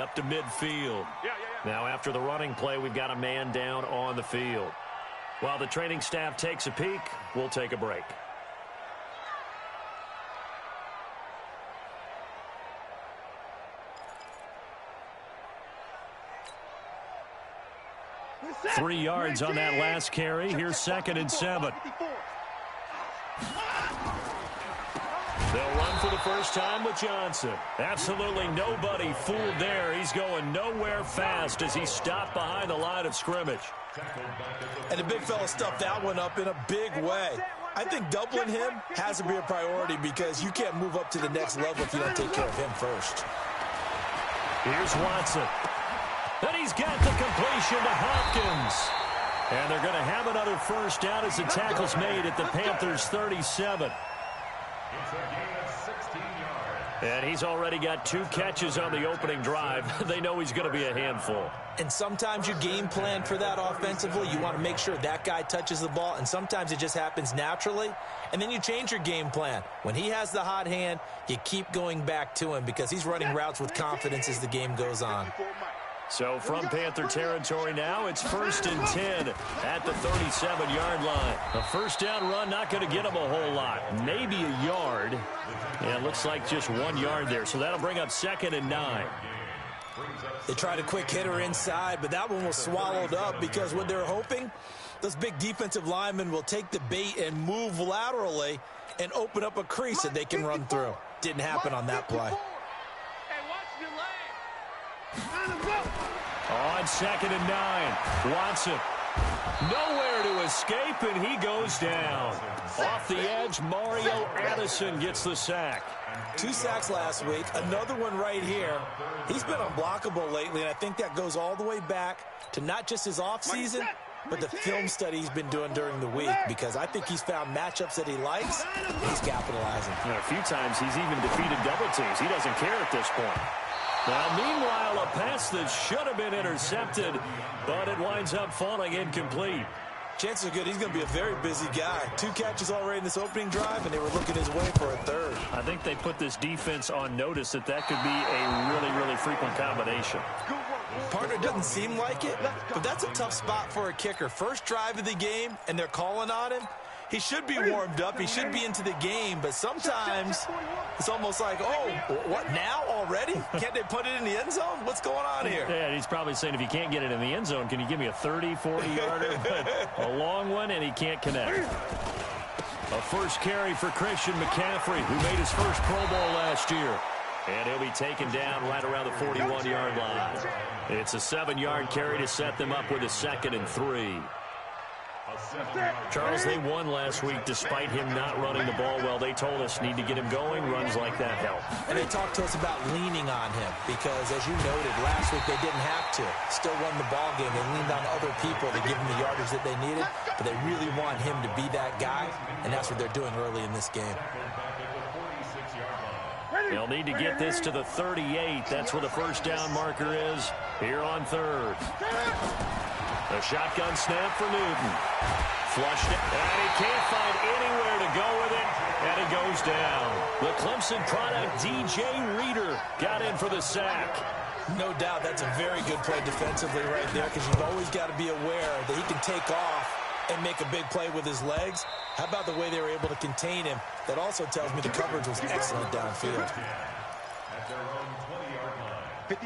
up to midfield. Now after the running play, we've got a man down on the field. While the training staff takes a peek, we'll take a break. Three yards on that last carry. Here's 2nd and 7. They'll run for the first time with Johnson. Absolutely nobody fooled there. He's going nowhere fast as he's stopped behind the line of scrimmage. And the big fella stuffed that one up in a big way. I think doubling him has to be a priority because you can't move up to the next level if you don't take care of him first. Here's Watson. And he's got the completion to Hopkins. And they're going to have another first down as the tackle's made at the Panthers' 37. And he's already got 2 catches on the opening drive. They know he's going to be a handful. And sometimes you game plan for that offensively. You want to make sure that guy touches the ball, and sometimes it just happens naturally. And then you change your game plan. When he has the hot hand, you keep going back to him because he's running routes with confidence as the game goes on. So from Panther territory now, it's 1st and 10 at the 37-yard line. A first down run not going to get him a whole lot. Maybe a yard. Yeah, it looks like just 1 yard there. So that'll bring up 2nd and 9. They tried a quick hitter inside, but that one was swallowed up because what they're hoping, those big defensive linemen will take the bait and move laterally and open up a crease that they can run through. Didn't happen on that play. On 2nd and 9, Watson. Nowhere to escape, and he goes down. Off the edge, Mario Addison gets the sack. 2 sacks last week, another one right here. He's been unblockable lately, and I think that goes all the way back to not just his offseason, but the film study he's been doing during the week, because I think he's found matchups that he likes, and he's capitalizing. You know, a few times he's even defeated double teams. He doesn't care at this point. Now, meanwhile, a pass that should have been intercepted, but it winds up falling incomplete. Chances are good he's going to be a very busy guy. 2 catches already in this opening drive, and they were looking his way for a 3rd. I think they put this defense on notice that could be a really, really frequent combination. Partner doesn't seem like it, but that's a tough spot for a kicker. First drive of the game, and they're calling on him. He should be warmed up. He should be into the game, but sometimes it's almost like, oh, what now already? Can't they put it in the end zone? What's going on here? Yeah, he's probably saying, if you can't get it in the end zone, can you give me a 30, 40-yarder? A long one, and he can't connect. A first carry for Christian McCaffrey, who made his first Pro Bowl last year. And he'll be taken down right around the 41-yard line. It's a 7-yard carry to set them up with a 2nd and 3. Charles, they won last week despite him not running the ball well. They told us need to get him going. Runs like that help. And they talked to us about leaning on him because, as you noted, last week they didn't have to. Still won the ball game. They leaned on other people to give them the yardage that they needed, but they really want him to be that guy, and that's what they're doing early in this game. They'll need to get this to the 38. That's where the first down marker is here on 3rd. A shotgun snap for Newton. Flushed it, and he can't find anywhere to go with it, and it goes down. The Clemson product, DJ Reader, got in for the sack. No doubt that's a very good play defensively right there, because you've always got to be aware that he can take off and make a big play with his legs. How about the way they were able to contain him? That also tells me the coverage was excellent downfield.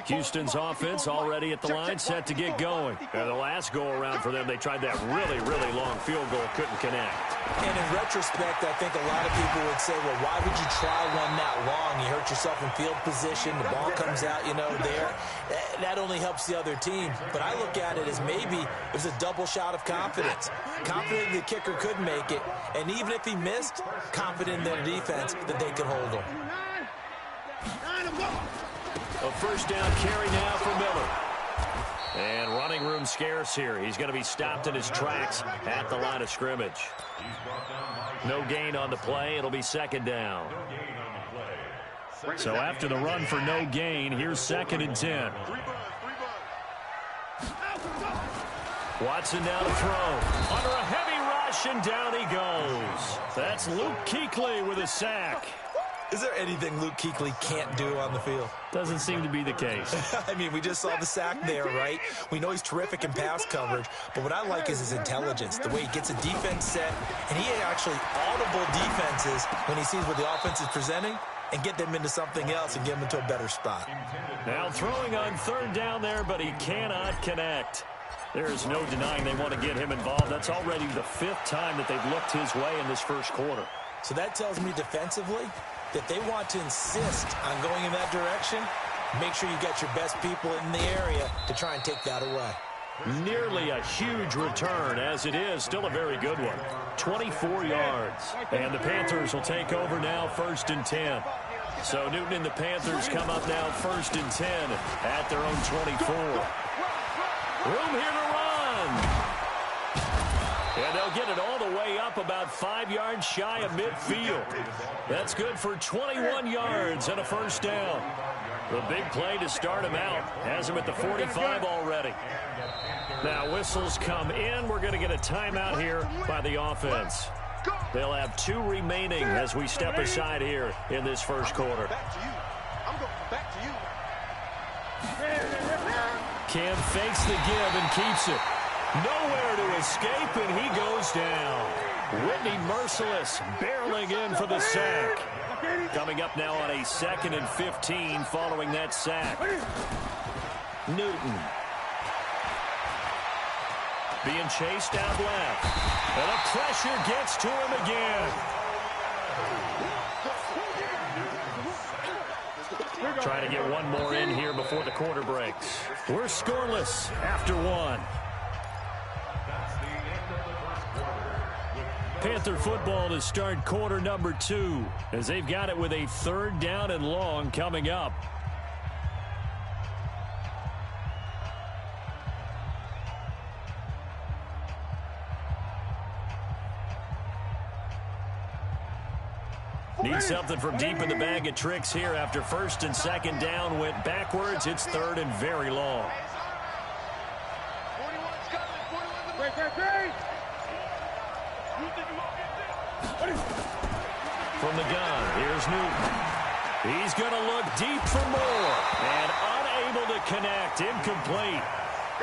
Houston's offense already at the line, set to get going. And the last go-around for them, they tried that really, really long field goal, couldn't connect. And in retrospect, I think a lot of people would say, well, why would you try one that long? You hurt yourself in field position, the ball comes out, there. That only helps the other team. But I look at it as maybe it was a double shot of confidence. Confident the kicker could make it, and even if he missed, confident in their defense that they could hold him. A first down carry now for Miller. And running room scarce here. He's going to be stopped in his tracks at the line of scrimmage. No gain on the play. It'll be 2nd down. So after the run for no gain, here's 2nd and 10. Watson now to throw. Under a heavy rush, and down he goes. That's Luke Kuechly with a sack. Is there anything Luke Kuechly can't do on the field? Doesn't seem to be the case. I mean, we just saw the sack there, right? We know he's terrific in pass coverage, but what I like is his intelligence, the way he gets a defense set, and he actually audible defenses when he sees what the offense is presenting and get them into something else and get them into a better spot. Now throwing on third down there, but he cannot connect. There is no denying they want to get him involved. That's already the 5th time that they've looked his way in this first quarter. So that tells me defensively that they want to insist on going in that direction. Make sure you get your best people in the area to try and take that away. Nearly a huge return, as it is still a very good one. 24 yards. And the Panthers will take over now, 1st and 10. So Newton and the Panthers come up now 1st and 10 at their own 24. Room here to run. And they'll get it all the way up about 5 yards shy of midfield. That's good for 21 yards and a first down. The big play to start him out. Has him at the 45 already. Now whistles come in. We're going to get a timeout here by the offense. They'll have 2 remaining as we step aside here in this first quarter. Back to you. Cam fakes the give and keeps it. Nowhere to escape, and he goes down. Whitney Merciless barreling in for the sack. Coming up now on a 2nd and 15 following that sack. Newton. Being chased out left. And the pressure gets to him again. Trying to get one more in here before the quarter breaks. We're scoreless after 1. Panther football to start quarter number 2 as they've got it with a 3rd down and long coming up. Need something from deep in the bag of tricks here after 1st and 2nd down went backwards. It's 3rd and very long. From the gun, here's Newton. He's going to look deep for more. And unable to connect. Incomplete.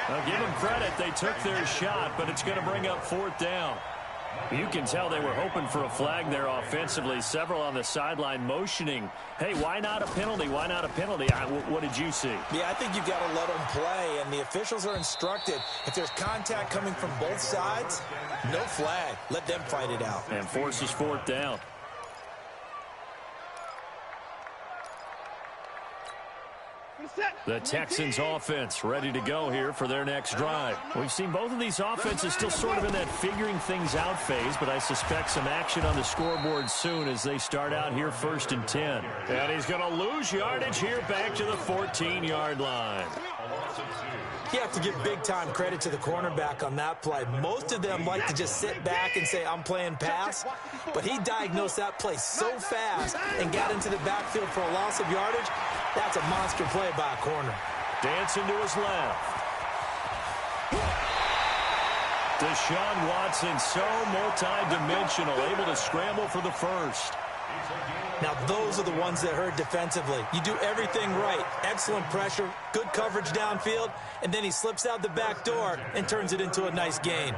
Now give them credit. They took their shot, but it's going to bring up 4th down. You can tell they were hoping for a flag there offensively. Several on the sideline motioning, hey, why not a penalty? Why not a penalty? What did you see? Yeah, I think you've got to let them play, and the officials are instructed. If there's contact coming from both sides, no flag. Let them fight it out. And forces 4th down. The Texans offense ready to go here for their next drive. We've seen both of these offenses still sort of in that figuring things out phase, but I suspect some action on the scoreboard soon as they start out here 1st and 10. And he's going to lose yardage here back to the 14-yard line. You have to give big-time credit to the cornerback on that play. Most of them like to just sit back and say, I'm playing pass. But he diagnosed that play so fast and got into the backfield for a loss of yardage. That's a monster play by a corner. Dancing to his left. Deshaun Watson, so multi-dimensional, able to scramble for the first. Now, those are the ones that hurt defensively. You do everything right. Excellent pressure, good coverage downfield, and then he slips out the back door and turns it into a nice gain.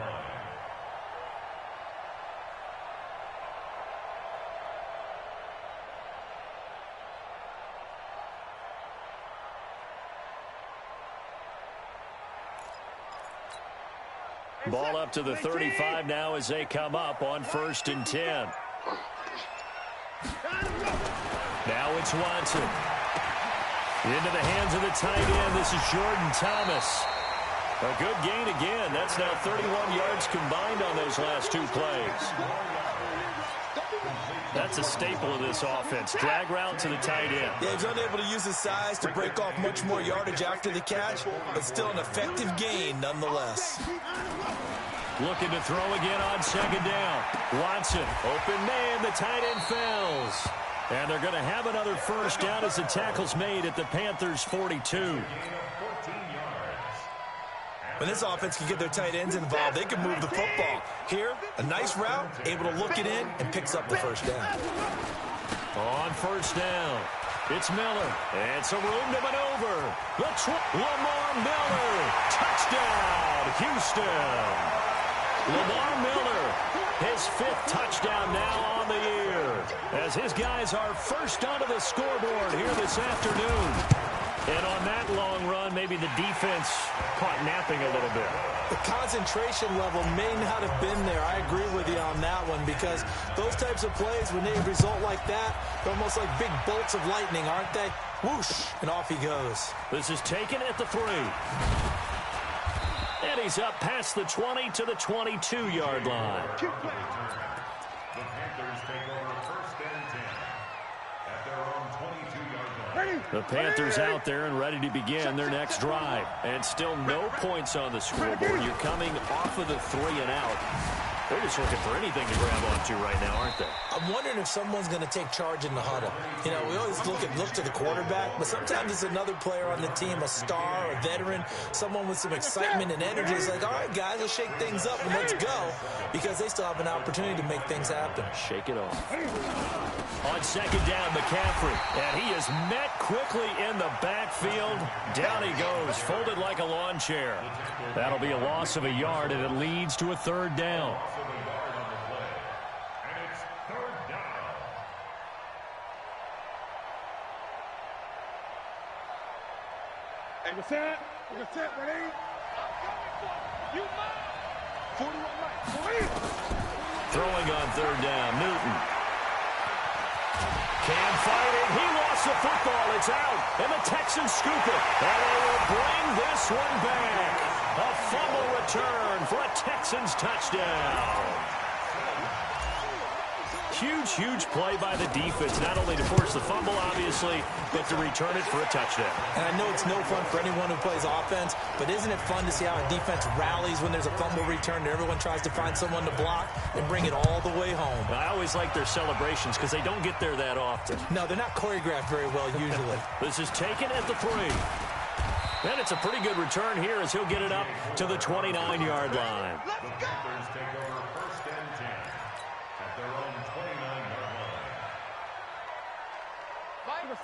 Ball up to the 35 now as they come up on 1st and 10. Now it's Watson. Into the hands of the tight end. This is Jordan Thomas. A good gain again. That's now 31 yards combined on those last 2 plays. That's a staple of this offense. Drag route to the tight end. Yeah, he's unable to use his size to break off much more yardage after the catch, but still an effective gain nonetheless. Looking to throw again on 2nd down. Watson, open man, the tight end fails. And they're going to have another first down as the tackle's made at the Panthers' 42. When this offense can get their tight ends involved, they can move the football. Here, a nice route, able to look it in, and picks up the first down. On first down, it's Miller. And some room to maneuver. Lamar Miller. Touchdown, Houston. Lamar Miller, his 5th touchdown now on the year, as his guys are first onto the scoreboard here this afternoon. And on that long run, maybe the defense caught napping a little bit. The concentration level may not have been there. I agree with you on that one, because those types of plays, when they result like that, they're almost like big bolts of lightning, aren't they? Whoosh, and off he goes. This is taken at the 3. And he's up past the 20 to the 22-yard line. The Panthers take over first and 10 at their own 22-yard line. The Panthers out there and ready to begin their next drive. And still no points on the scoreboard. You're coming off of the 3 and out. They're just looking for anything to grab onto right now, aren't they? I'm wondering if someone's going to take charge in the huddle. You know, we always look to the quarterback, but sometimes it's another player on the team, a star, a veteran, someone with some excitement and energy. It's like, all right, guys, let's shake things up and let's go, because they still have an opportunity to make things happen. Shake it off. On second down, McCaffrey, and he is met quickly in the backfield. Down he goes, folded like a lawn chair. That'll be a loss of a yard, and it leads to a 3rd down. We're set, ready? You 41 Throwing on 3rd down, Newton. Can fight it. He lost the football. It's out. And the Texans scoop it. And they will bring this one back. A fumble return for a Texans touchdown. Huge play by the defense, not only to force the fumble, obviously, but to return it for a touchdown. And I know it's no fun for anyone who plays offense, but isn't it fun to see how a defense rallies when there's a fumble return and everyone tries to find someone to block and bring it all the way home? I always like their celebrations because they don't get there that often. No, they're not choreographed very well usually. This is taken at the 3. And it's a pretty good return here as he'll get it up to the 29-yard line. The Panthers take over first and 10 at their own 29-yard line.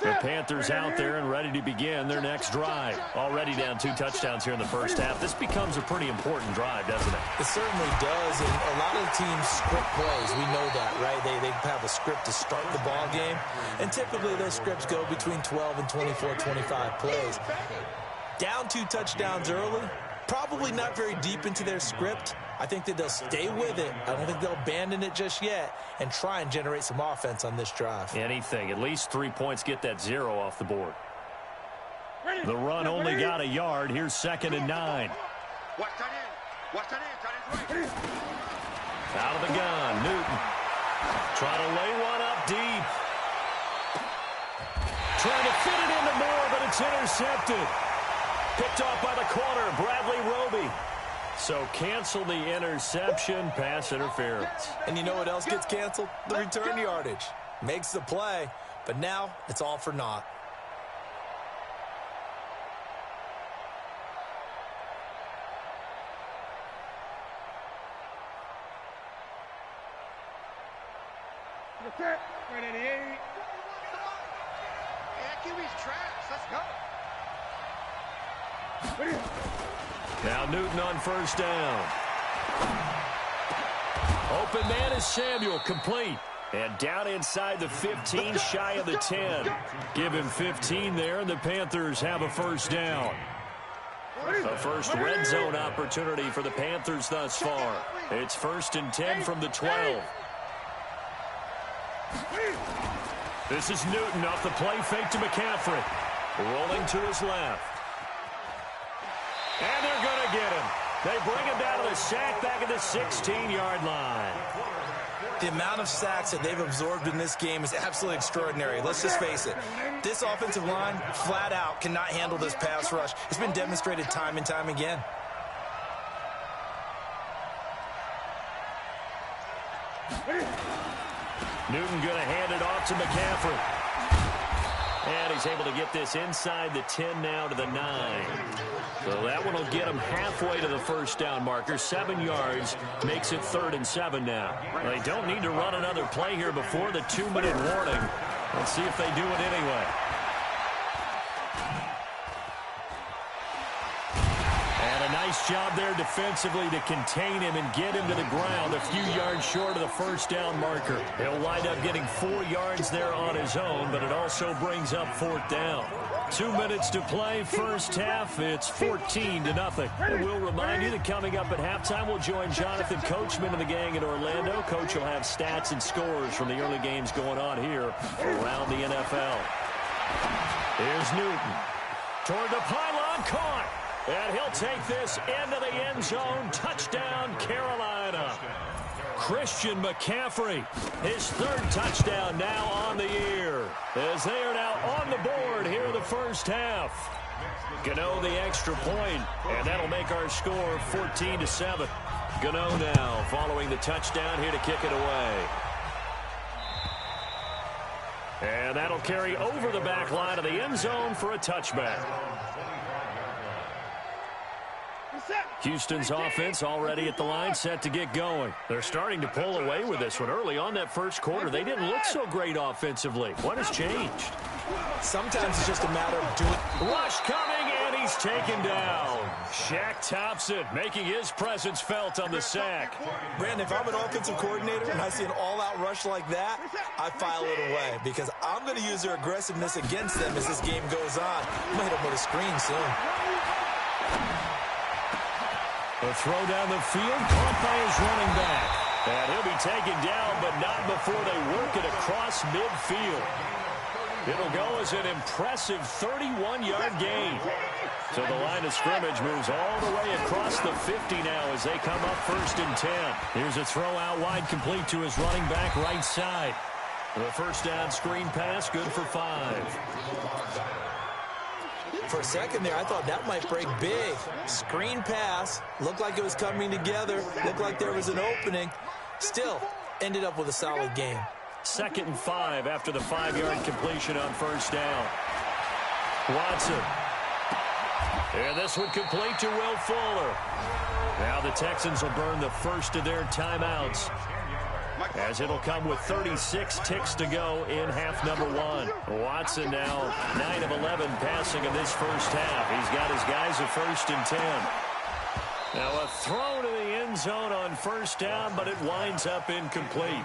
The Panthers out there and ready to begin their next drive. Already down 2 touchdowns here in the first half. This becomes a pretty important drive, doesn't it? It certainly does, and a lot of the teams script plays. We know that, right? They have a script to start the ball game, and typically those scripts go between 12 and 24, 25 plays. Down 2 touchdowns early, probably not very deep into their script. I think that they'll stay with it. I don't think they'll abandon it just yet and try and generate some offense on this drive. Anything. At least 3 points, get that 0 off the board. The run only got a yard. Here's 2nd and 9. Out of the gun, Newton. Trying to lay one up deep. Trying to fit it into Moore, but it's intercepted. Picked off by the corner, Bradley Roby. So cancel the interception, pass interference. And you know what else gets canceled? The return yardage. Makes the play, but now it's all for naught. Now Newton on first down. Open man is Samuel, complete. And down inside the 15, shy of the 10. Give him 15 there, and the Panthers have a first down. A first red zone opportunity for the Panthers thus far. It's 1st and 10 from the 12. This is Newton off the play fake to McCaffrey. Rolling to his left. And they're going to get him. They bring him down to the sack back at the 16-yard line. The amount of sacks that they've absorbed in this game is absolutely extraordinary. Let's just face it. This offensive line, flat out, cannot handle this pass rush. It's been demonstrated time and time again. Newton going to hand it off to McCaffrey. And he's able to get this inside the 10 now to the 9. So that one will get him halfway to the first down marker. 7 yards makes it 3rd and 7 now. They don't need to run another play here before the 2-minute warning. Let's see if they do it anyway. And a nice job there defensively to contain him and get him to the ground a few yards short of the first down marker. He'll wind up getting 4 yards there on his own, but it also brings up 4th down. 2 minutes to play, first half. It's 14-0. And we'll remind you that coming up at halftime, we'll join Jonathan Coachman and the gang in Orlando. Coach will have stats and scores from the early games going on here around the NFL. Here's Newton. Toward the pylon, caught. And he'll take this into the end zone. Touchdown, Carolina. Christian McCaffrey, his 3rd touchdown now on the year, as they are now on the board here in the first half. Gano the extra point, and that'll make our score 14-7. Gano now following the touchdown here to kick it away. And that'll carry over the back line of the end zone for a touchback. Houston's offense already at the line, set to get going. They're starting to pull away with this one. Early on that first quarter, they didn't look so great offensively. What has changed? Sometimes it's just a matter of doing. Rush coming, and he's taken down. Shaq Thompson making his presence felt on the sack. Brandon, if I'm an offensive coordinator and I see an all-out rush like that, I file it away because I'm going to use their aggressiveness against them as this game goes on. I'm going to hit them with a screen soon. A throw down the field, caught by his running back. And he'll be taken down, but not before they work it across midfield. It'll go as an impressive 31-yard gain. So the line of scrimmage moves all the way across the 50 now as they come up 1st and 10. Here's a throw out wide, complete to his running back right side. The first down screen pass, good for 5. For a second there, I thought that might break big. Screen pass. Looked like it was coming together. Looked like there was an opening. Still, ended up with a solid game. 2nd and 5 after the 5-yard completion on first down. Watson. And this one complete to Will Fuller. Now the Texans will burn the first of their timeouts, as it'll come with 36 ticks to go in half number 1. Watson now 9 of 11 passing in this first half. He's got his guys at 1st and 10. Now a throw to the end zone on first down, but it winds up incomplete.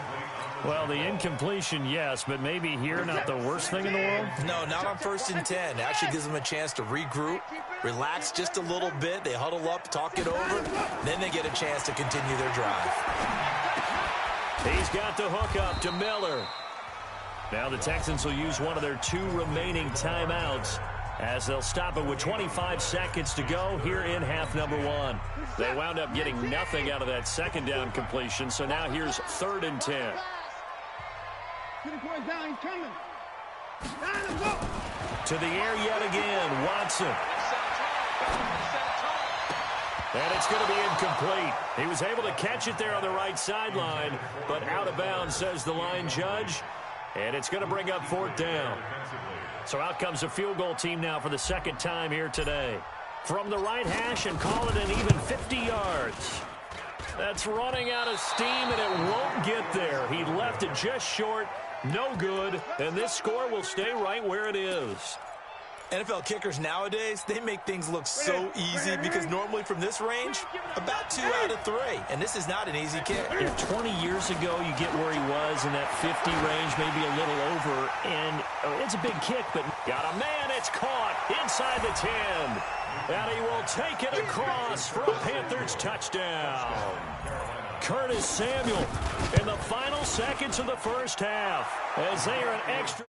Well, the incompletion, yes, but maybe here not the worst thing in the world? No, not on 1st and 10. It actually gives them a chance to regroup, relax just a little bit. They huddle up, talk it over, then they get a chance to continue their drive. He's got the hook up to Miller. Now the Texans will use one of their 2 remaining timeouts, as they'll stop it with 25 seconds to go here in half number 1. They wound up getting nothing out of that 2nd down completion, so now here's 3rd and 10. Down, he's coming. To the air yet again, Watson. And it's going to be incomplete. He was able to catch it there on the right sideline, but out of bounds, says the line judge. And it's going to bring up 4th down. So out comes a field goal team now for the 2nd time here today. From the right hash and call it an even 50 yards. That's running out of steam, and it won't get there. He left it just short. No good. And this score will stay right where it is. NFL kickers nowadays, they make things look so easy because normally from this range, about 2 out of 3. And this is not an easy kick. If 20 years ago you get where he was in that 50 range, maybe a little over, and it's a big kick, but got a man, it's caught inside the 10. And he will take it across for a Panthers touchdown. Curtis Samuel in the final seconds of the first half, as they are an extra.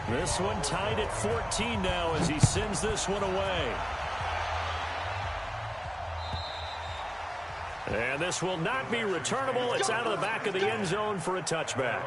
This one tied at 14 now as he sends this one away. And this will not be returnable. It's out of the back of the end zone for a touchback.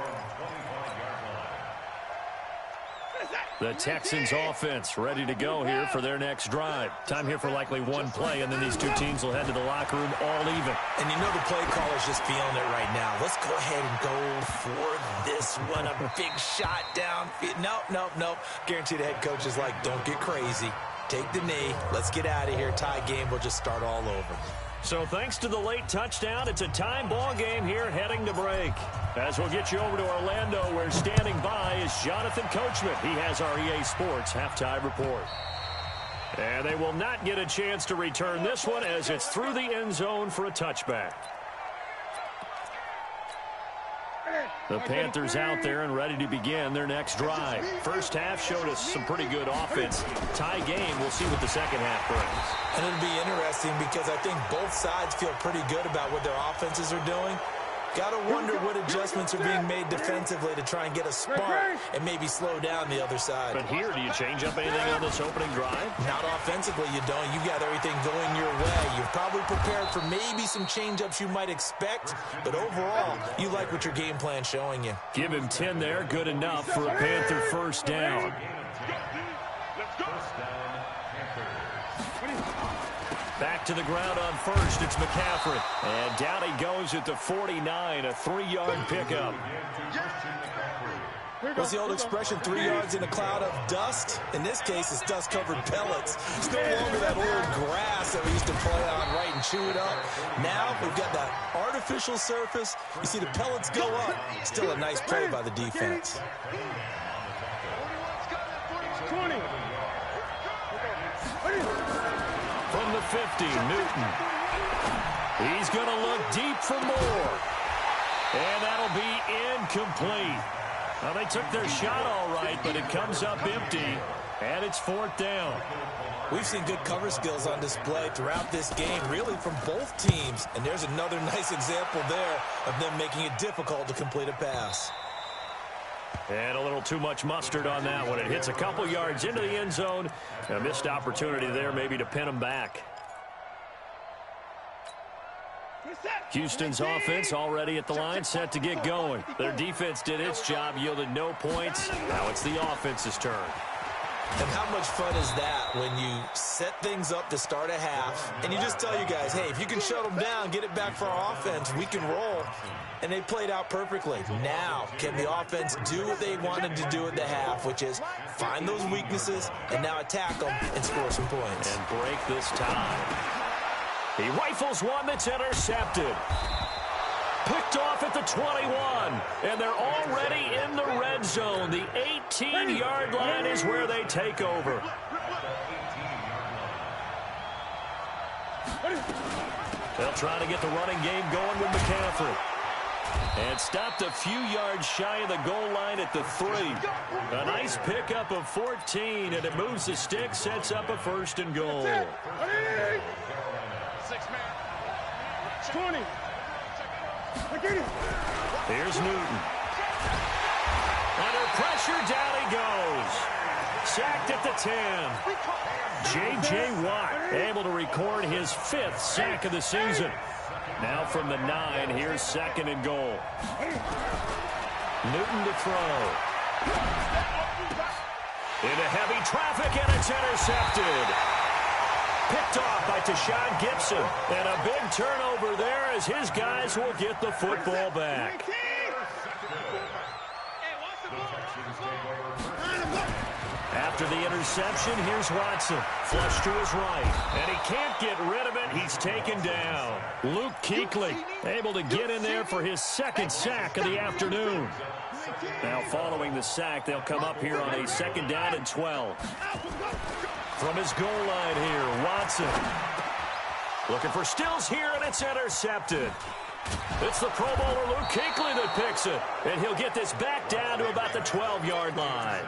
The Texans offense ready to go here for their next drive. Time here for likely one play, and then these two teams will head to the locker room all even. And you know the play caller's just feeling it right now. Let's go ahead and go for this one. A big shot down. Nope. Guaranteed the head coach is like, don't get crazy. Take the knee. Let's get out of here. Tie game. We'll just start all over. So thanks to the late touchdown, it's a time ball game here heading to break. As we'll get you over to Orlando, where standing by is Jonathan Coachman. He has our EA Sports halftime report. And they will not get a chance to return this one as it's through the end zone for a touchback. The Panthers out there and ready to begin their next drive. First half showed us some pretty good offense. Tie game, we'll see what the second half brings. And it'll be interesting because I think both sides feel pretty good about what their offenses are doing. Got to wonder what adjustments are being made defensively to try and get a spark and maybe slow down the other side. But here, do you change up anything on this opening drive? Not offensively, you don't. You got everything going your way. You've probably prepared for maybe some change-ups you might expect, but overall, you like what your game plan's showing you. Give him 10 there, good enough for a Panther first down. Back to the ground on first, it's McCaffrey. And down he goes at the 49, a 3-yard pickup. What's the old expression, 3 yards in a cloud of dust? In this case, it's dust-covered pellets. It's no longer that old grass that we used to play on, right, and chew it up. Now we've got that artificial surface. You see the pellets go up. Still a nice play by the defense. 20. From the 50, Newton. He's going to look deep for more. And that'll be incomplete. Well, they took their shot all right, but it comes up empty, and it's 4th down. We've seen good cover skills on display throughout this game, really from both teams. And there's another nice example there of them making it difficult to complete a pass. And a little too much mustard on that one. It hits a couple yards into the end zone. A missed opportunity there maybe to pin them back. Houston's offense already at the line, set to get going. Their defense did its job, yielded no points. Now it's the offense's turn. And how much fun is that when you set things up to start a half, and you just tell you guys, hey, if you can shut them down, get it back for our offense, we can roll. And they played out perfectly. Now, can the offense do what they wanted to do at the half, which is find those weaknesses and now attack them and score some points. And break this tie. He rifles one that's intercepted. Picked off at the 21, and they're already in the red zone. The 18-yard line is where they take over. They'll try to get the running game going with McCaffrey. And stopped a few yards shy of the goal line at the 3. A nice pickup of 14, and it moves the stick, sets up a 1st and goal. 20. Here's Newton. Under pressure, down he goes. Sacked at the 10. J.J. Watt able to record his 5th sack of the season. Now from the 9, here's 2nd and goal. Newton to throw. Into heavy traffic, and it's intercepted. Picked off by Tashawn Gibson. And a big turnover there as his guys will get the football back. After the interception, here's Watson. Flush to his right. And he can't get rid of it. He's taken down. Luke Kuechly able to get in there for his 2nd sack of the afternoon. Now following the sack, they'll come up here on a 2nd down and 12. From his goal line here, Watson. Looking for Stills here, and it's intercepted. It's the Pro Bowler Luke Kuechly that picks it. And he'll get this back down to about the 12-yard line.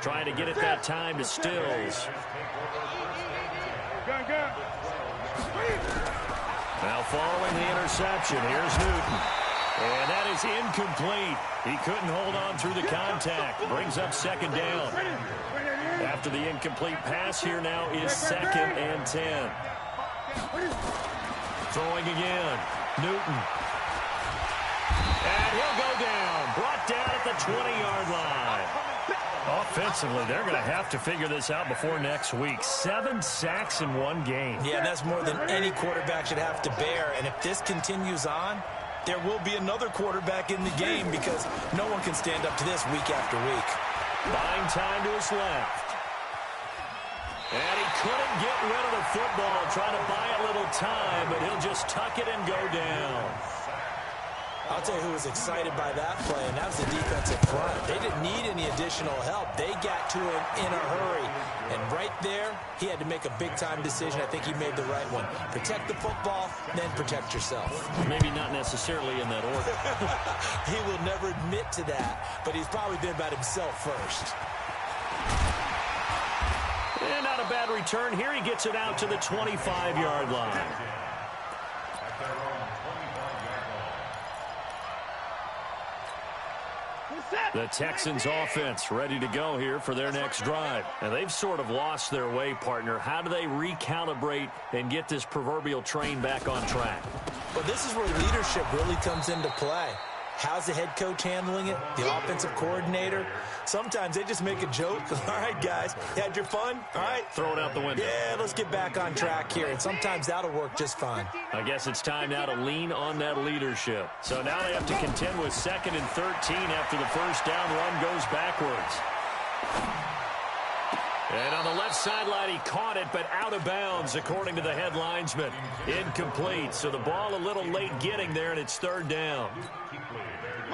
Trying to get it that time to Stills. Now following the interception, here's Newton. And that is incomplete. He couldn't hold on through the contact. Brings up 2nd down. After the incomplete pass, here now is 2nd and 10. Throwing again. Newton. And he'll go down. Brought down at the 20-yard line. Defensively, they're going to have to figure this out before next week. 7 sacks in one game. Yeah, and that's more than any quarterback should have to bear. And if this continues on, there will be another quarterback in the game because no one can stand up to this week after week. Buying time to his left. And he couldn't get rid of the football, trying to buy a little time, but he'll just tuck it and go down. I'll tell you who was excited by that play, and that was the defensive front. They didn't need any additional help. They got to him in a hurry. And right there, he had to make a big-time decision. I think he made the right one. Protect the football, then protect yourself. Maybe not necessarily in that order. He will never admit to that, but he's probably been about himself first. And not a bad return here. He gets it out to the 25-yard line. The Texans offense ready to go here for their next drive. And they've sort of lost their way, partner. How do they recalibrate and get this proverbial train back on track? Well, this is where leadership really comes into play. How's the head coach handling it? The offensive coordinator? Sometimes they just make a joke. All right, guys, you had your fun? All right. Throw it out the window. Yeah, let's get back on track here. And sometimes that'll work just fine. I guess it's time now to lean on that leadership. So now they have to contend with 2nd and 13 after the first down run goes backwards. And on the left sideline, he caught it, but out of bounds, according to the head linesman. Incomplete, so the ball a little late getting there, and it's 3rd down.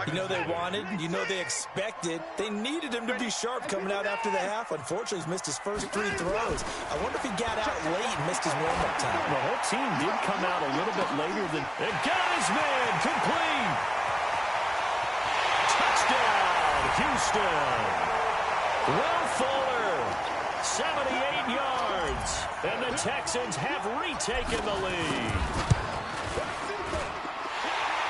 You know they wanted, you know they expected. They needed him to be sharp coming out after the half. Unfortunately, he's missed his first 3 throws. I wonder if he got out late and missed his warm-up time. The whole team did come out a little bit later than... And got his man, complete! Touchdown, Houston! Will Fuller, 78 yards, and the Texans have retaken the lead.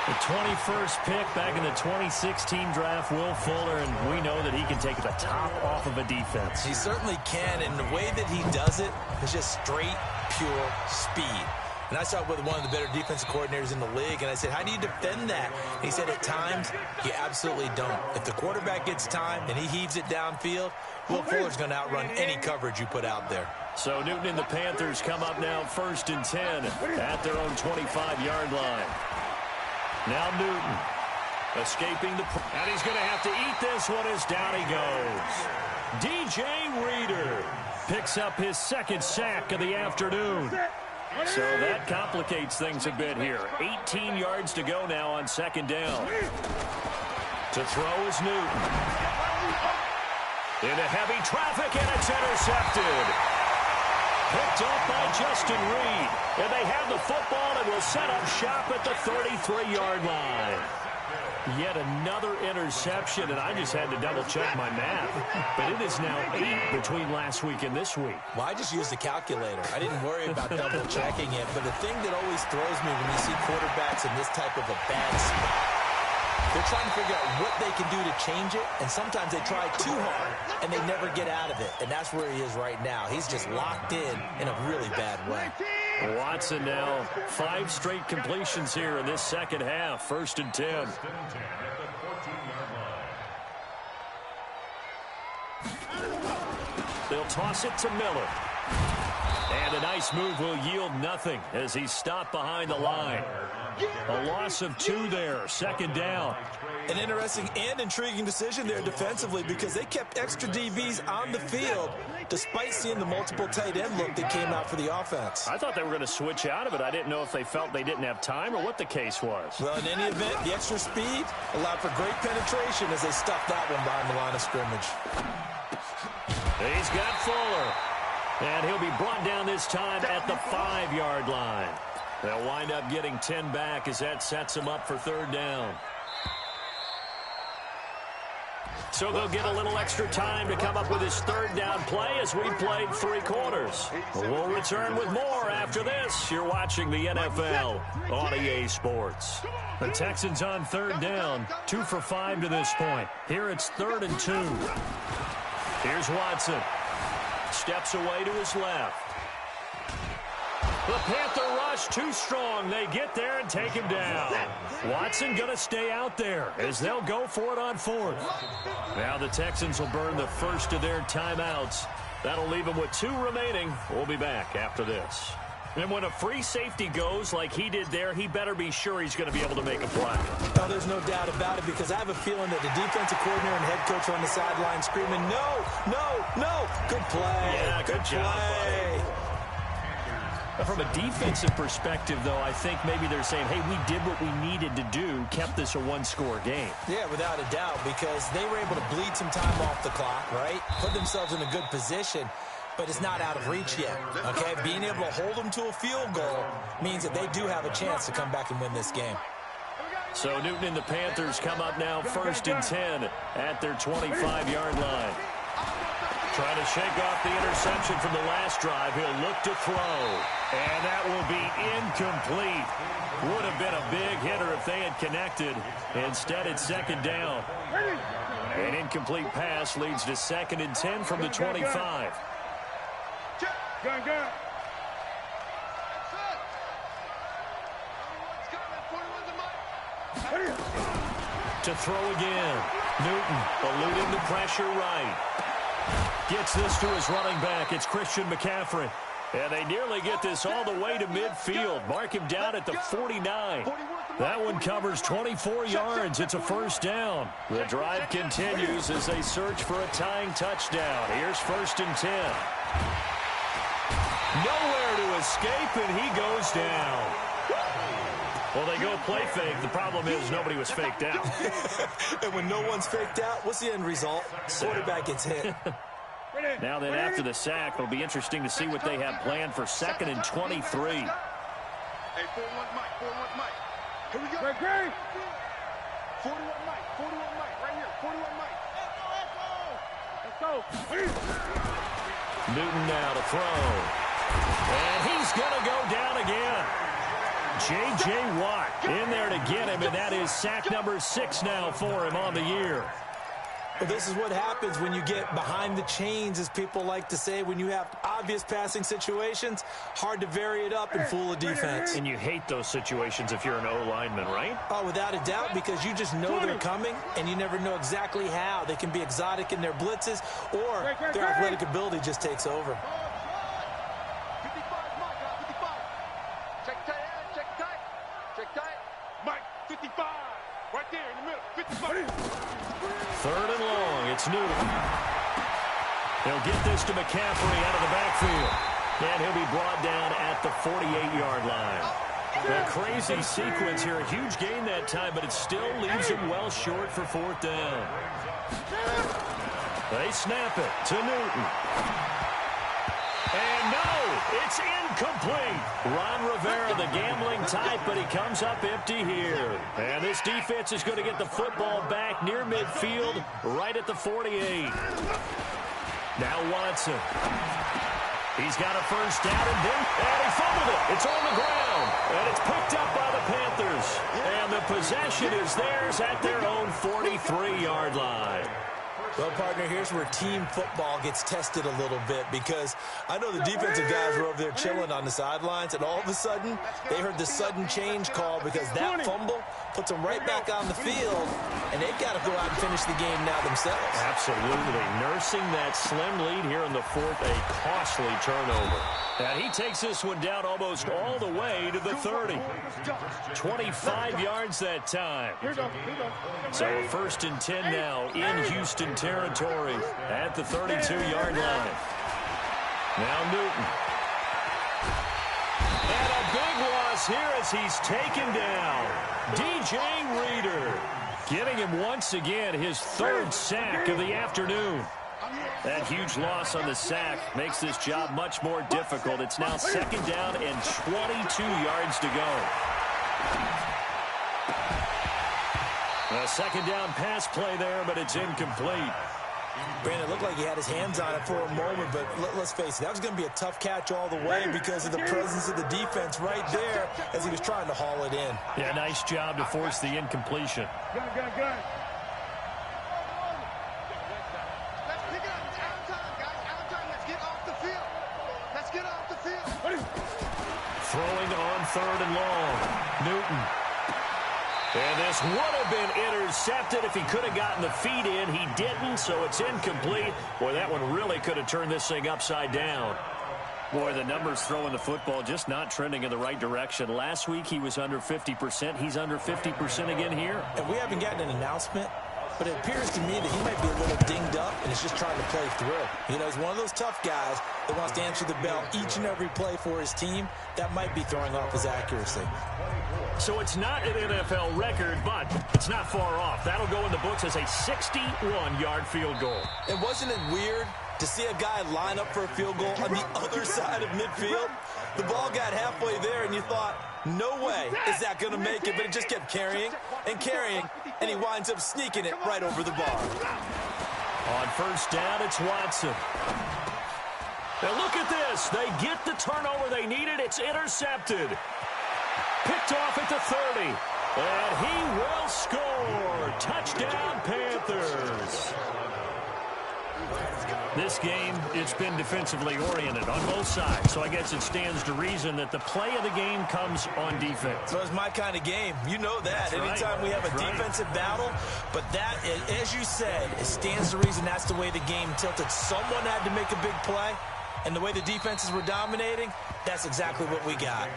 The 21st pick back in the 2016 draft, Will Fuller, and we know that he can take the top off of a defense. He certainly can, and the way that he does it is just straight, pure speed. And I saw it with one of the better defensive coordinators in the league, and I said, how do you defend that? And he said, at times, you absolutely don't. If the quarterback gets time and he heaves it downfield, Will Fuller's going to outrun any coverage you put out there. So Newton and the Panthers come up now 1st and 10 at their own 25-yard line. Now Newton escaping the... And he's going to have to eat this one as down he goes. DJ Reader picks up his 2nd sack of the afternoon. So that complicates things a bit here. 18 yards to go now on 2nd down. To throw is Newton. Into heavy traffic, and it's intercepted. Picked up by Justin Reed. And they have the football and will set up shop at the 33-yard line. Yet another interception, and I just had to double-check my math. But it is now 8 between last week and this week. Well, I just used the calculator. I didn't worry about double-checking it. But the thing that always throws me when you see quarterbacks in this type of a bad spot, they're trying to figure out what they can do to change it, and sometimes they try too hard, and they never get out of it. And that's where he is right now. He's just locked in a really bad way. Watson now 5 straight completions here in this 2nd half. 1st and 10. They'll toss it to Miller. And a nice move will yield nothing as he's stopped behind the line. A loss of 2 there, 2nd down. An interesting and intriguing decision there defensively because they kept extra DBs on the field despite seeing the multiple tight end look that came out for the offense. I thought they were going to switch out of it. I didn't know if they felt they didn't have time or what the case was. Well, in any event, the extra speed allowed for great penetration as they stuffed that one behind the line of scrimmage. He's got Fuller. And he'll be brought down this time at the 5-yard line. They'll wind up getting 10 back as that sets them up for 3rd down. So they'll get a little extra time to come up with his 3rd down play as we played 3 quarters. We'll return with more after this. You're watching the NFL on EA Sports. The Texans on 3rd down, 2 for 5 to this point. Here it's 3rd and 2. Here's Watson. Steps away to his left. The Panther rush too strong. They get there and take him down. Watson going to stay out there as they'll go for it on fourth. Now the Texans will burn the first of their timeouts. That'll leave them with 2 remaining. We'll be back after this. And when a free safety goes like he did there, he better be sure he's going to be able to make a play. Oh, there's no doubt about it, because I have a feeling that the defensive coordinator and head coach are on the sideline screaming, no, no, no. Good play. Yeah, good job, play. From a defensive perspective, though, I think maybe they're saying, hey, we did what we needed to do, kept this a 1-score game. Yeah, without a doubt, because they were able to bleed some time off the clock, right? Put themselves in a good position. But it's not out of reach yet, okay? Being able to hold them to a field goal means that they do have a chance to come back and win this game. So Newton and the Panthers come up now 1st and 10 at their 25-yard line. Trying to shake off the interception from the last drive. He'll look to throw. And that will be incomplete. Would have been a big hitter if they had connected. Instead, it's 2nd down. An incomplete pass leads to 2nd and 10 from the 25. Gun. To throw again. Newton eluding the pressure right. Gets this to his running back. It's Christian McCaffrey. And they nearly get this all the way to midfield. Mark him down at the 49. That one covers 24 yards. It's a 1st down. The drive continues as they search for a tying touchdown. Here's 1st and 10. Nowhere to escape, and he goes down. Well, they go play fake. The problem is nobody was faked out. And when no one's faked out, what's the end result? Quarterback gets hit. Now then, after the sack, it'll be interesting to see what they have planned for 2nd and 23. Hey, 4-1 Mike, 4-1 Mike. Here we go. Great. 41 Mike, right here. 41 Mike. Let's go. Newton now to throw. And he's going to go down again. J.J. Watt in there to get him, and that is sack number 6 now for him on the year. Well, this is what happens when you get behind the chains, as people like to say. When you have obvious passing situations, hard to vary it up and fool a defense. And you hate those situations if you're an O-lineman, right? Oh, without a doubt, because you just know they're coming, and you never know exactly how. They can be exotic in their blitzes, or their athletic ability just takes over. 55, Mike, 55. Check tight. Mike, 55. Right there in the middle. 55. 3rd and long. It's Newton. He'll get this to McCaffrey out of the backfield. And he'll be brought down at the 48-yard line. A crazy sequence here. A huge gain that time, but it still leaves him well short for 4th down. They snap it to Newton. And no, it's incomplete. Ron Rivera, the gambling type, but he comes up empty here. And this defense is going to get the football back near midfield, right at the 48. Now Watson. He's got a 1st down, and he fumbled it. It's on the ground, and it's picked up by the Panthers. And the possession is theirs at their own 43-yard line. Well, partner, here's where team football gets tested a little bit, because I know the defensive guys were over there chilling on the sidelines, and all of a sudden, they heard the sudden change call, because that fumble puts them right back on the field, and they've got to go out and finish the game now themselves. Absolutely. Nursing that slim lead here in the 4th, a costly turnover. And he takes this one down almost all the way to the 30. 25 yards that time. So 1st and 10 now in Houston territory at the 32-yard line. Now Newton. And a big loss here as he's taken down. DJ Reader giving him once again his 3rd sack of the afternoon. That huge loss on the sack makes this job much more difficult. It's now 2nd down and 22 yards to go. A 2nd down pass play there, but it's incomplete. Brandon, it looked like he had his hands on it for a moment, but let's face it, that was going to be a tough catch all the way because of the presence of the defense right there as he was trying to haul it in. Yeah, nice job to force the incompletion. Gun. Let's pick it up. It's out of time, guys. Out of time. Let's get off the field. 3rd and long. Newton. And this would have been intercepted if he could have gotten the feet in. He didn't, so it's incomplete. Boy, that one really could have turned this thing upside down. Boy, the numbers throwing the football just not trending in the right direction. Last week he was under 50%. He's under 50% again here. And we haven't gotten an announcement, but it appears to me that he might be a little dinged up and is just trying to play through. You know, he's one of those tough guys that wants to answer the bell each and every play for his team. That might be throwing off his accuracy. So it's not an NFL record, but it's not far off. That'll go in the books as a 61-yard field goal. And wasn't it weird to see a guy line up for a field goal on the other side of midfield? The ball got halfway there, and you thought, no way is that going to make it, but it just kept carrying and carrying, and he winds up sneaking it right over the bar. On 1st down, it's Watson. Now look at this. They get the turnover they needed. It's intercepted. Picked off at the 30. And he will score. Touchdown, Panthers. This game, it's been defensively oriented on both sides, so I guess it stands to reason that the play of the game comes on defense. So it's my kind of game. You know that. That's Anytime right. we have a That's defensive battle, but that, as you said, it stands to reason that's the way the game tilted. Someone had to make a big play, and the way the defenses were dominating, that's exactly what we got.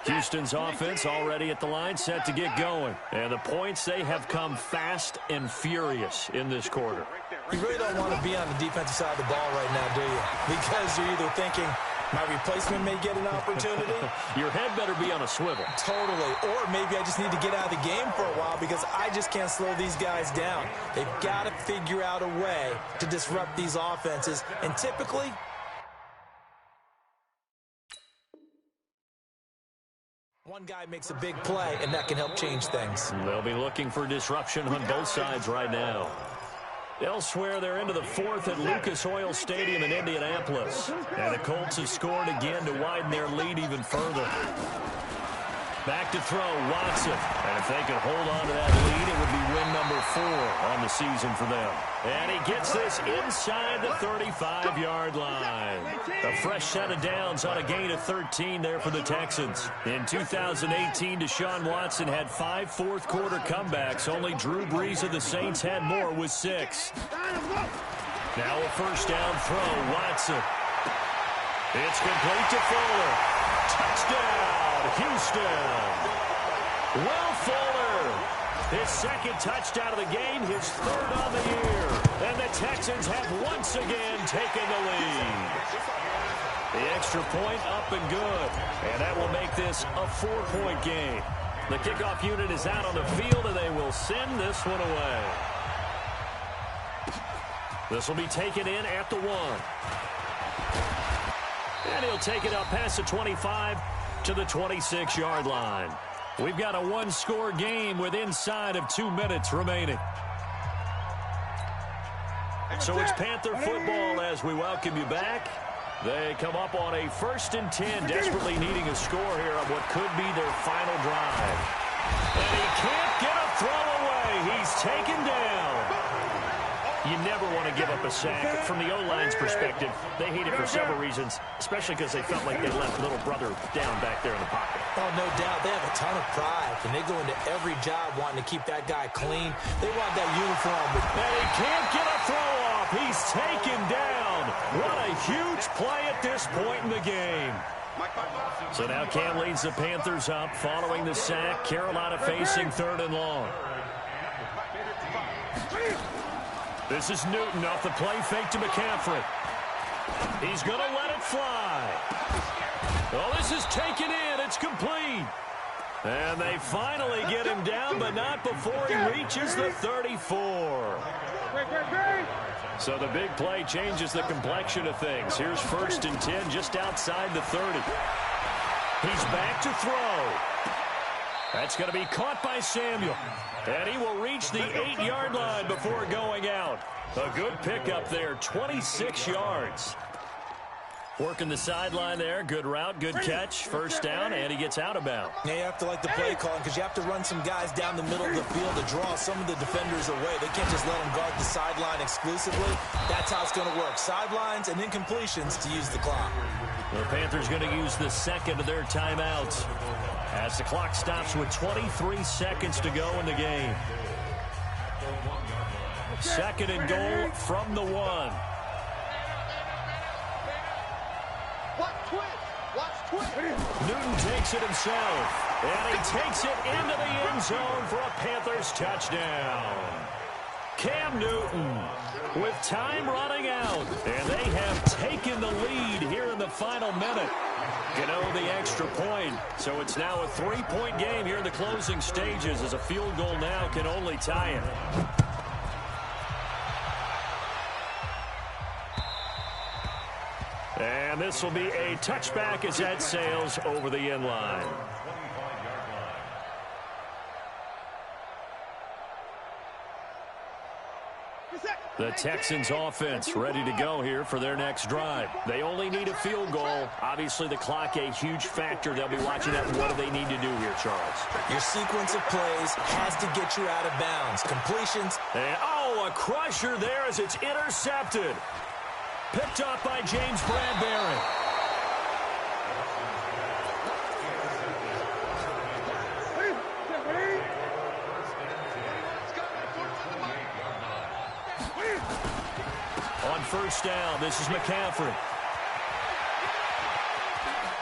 Houston's offense already at the line, set to get going. And the points, they have come fast and furious in this quarter. You really don't want to be on the defensive side of the ball right now, do you? Because you're either thinking, my replacement may get an opportunity. Your head better be on a swivel. Totally. Or maybe I just need to get out of the game for a while because I just can't slow these guys down. They've got to figure out a way to disrupt these offenses. And typically, one guy makes a big play, and that can help change things. They'll be looking for disruption on both sides right now. Elsewhere, they're into the 4th at Lucas Oil Stadium in Indianapolis. And the Colts have scored again to widen their lead even further. Back to throw, Watson. And if they could hold on to that lead, it would be win number 4 on the season for them. And he gets this inside the 35-yard line. A fresh set of downs on a gain of 13 there for the Texans. In 2018, Deshaun Watson had 5 fourth-quarter comebacks. Only Drew Brees of the Saints had more with 6. Now a 1st down throw, Watson. It's complete to Fuller. Touchdown, Houston. Will Fuller, his 2nd touchdown of the game, his 3rd on the year. And the Texans have once again taken the lead. The extra point up and good. And that will make this a 4-point game. The kickoff unit is out on the field, and they will send this one away. This will be taken in at the 1. And he'll take it up past the 25 to the 26-yard line. We've got a 1-score game with inside of 2 minutes remaining. So it's Panther football as we welcome you back. They come up on a 1st and 10, desperately needing a score here on what could be their final drive. And he can't get a throw away. He's taken down. You never want to give up a sack. From the O-line's perspective, they hate it for several reasons, especially because they felt like they left little brother down back there in the pocket. Oh, no doubt. They have a ton of pride, and they go into every job wanting to keep that guy clean. They want that uniform. And he can't get a throw off. He's taken down. What a huge play at this point in the game. So now Cam leads the Panthers up following the sack. Carolina facing 3rd and long. This is Newton off the play fake to McCaffrey. He's going to let it fly. Oh, this is taken in. It's complete. And they finally get him down, but not before he reaches the 34. So the big play changes the complexion of things. Here's 1st and 10 just outside the 30. He's back to throw. That's going to be caught by Samuel. And he will reach the 8-yard line before going out. A good pickup there, 26 yards. Working the sideline there. Good route, good catch. First down, and he gets out of bounds. Yeah, you have to like the play calling because you have to run some guys down the middle of the field to draw some of the defenders away. They can't just let them guard the sideline exclusively. That's how it's going to work. Sidelines and incompletions to use the clock. The Panthers going to use the second of their timeouts as the clock stops with 23 seconds to go in the game. Second and goal from the 1. Newton takes it himself, and he takes it into the end zone for a Panthers touchdown. Cam Newton with time running out, and they have taken the lead here in the final minute. The extra point, so it's now a 3-point game here in the closing stages as a field goal now can only tie it. And this will be a touchback as that sails over the end line. The Texans offense ready to go here for their next drive. They only need a field goal. Obviously, the clock a huge factor. They'll be watching that. What do they need to do here, Charles? Your sequence of plays has to get you out of bounds. Completions. And, a crusher there as it's intercepted. Picked up by James Bradbury. On first down, this is McCaffrey.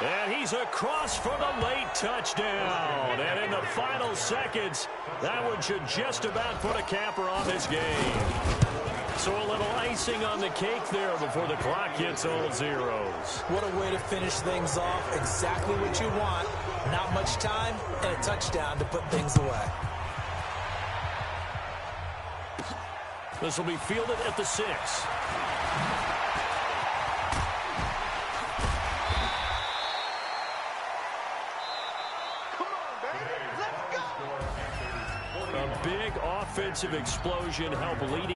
And he's across for the late touchdown. And in the final seconds, that one should just about put a capper on this game. So a little icing on the cake there before the clock hits all zeros. What a way to finish things off. Exactly what you want. Not much time and a touchdown to put things away. This will be fielded at the 6. A big offensive explosion helped lead